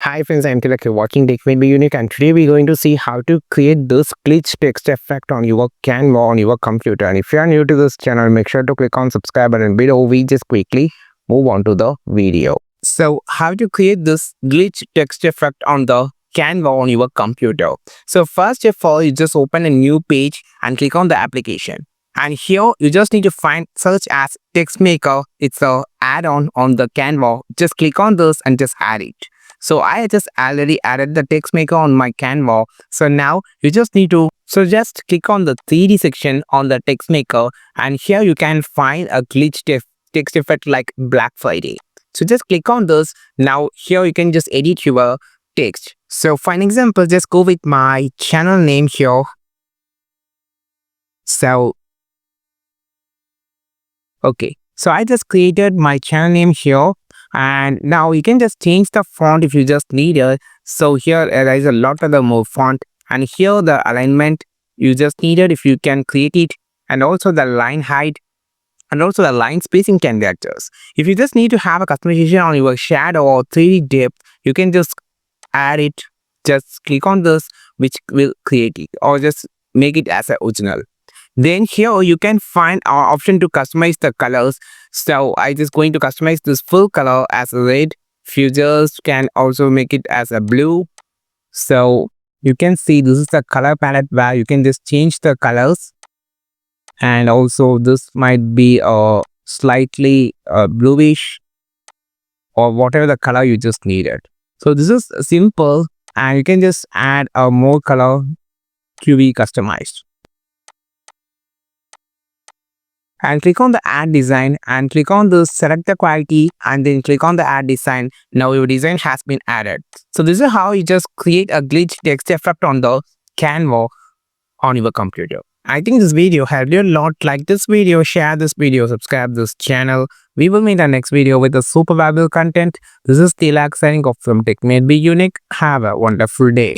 Hi friends, I'm Tilak, you're watching Tech May Be Unique, and today we're going to see how to create this glitch text effect on your Canva on your computer. And if you are new to this channel, make sure to click on subscribe button below. We just quickly move on to the video. So how to create this glitch text effect on the Canva on your computer. So first of all, you just open a new page and click on the application. And here you just need to find search as text maker. It's a add-on on the Canva. Just click on this and just add it. So I just already added the text maker on my Canva. So now you just need to, just click on the 3D section on the text maker, and here you can find a glitch text effect like Black Friday. So just click on this. Now here you can just edit your text. So for an example, just go with my channel name here. So okay, so I just created my channel name here, and now you can just change the font if you just need it. So here there is a lot of the more font, and here the alignment you just need it if you can create it, and also the line height and also the line spacing can be adjusted. If you just need to have a customization on your shadow or 3D depth, you can just add it. Just click on this, which will create it, or just make it as an original. Then here you can find our option to customize the colors. So I just going to customize this full color as red. Futures can also make it as a blue. So you can see this is the color palette where you can just change the colors. And also this might be a slightly bluish or whatever the color you just needed. So this is simple, and you can just add a more color to be customized. And click on the add design and click on the select the quality and then click on the add design. Now your design has been added. So this is how you just create a glitch text effect on the Canva on your computer. I think this video helped you a lot. Like this video, share this video, subscribe this channel. We will meet our next video with a super valuable content. This is Tilak signing off from Tech May Be Unique. Have a wonderful day.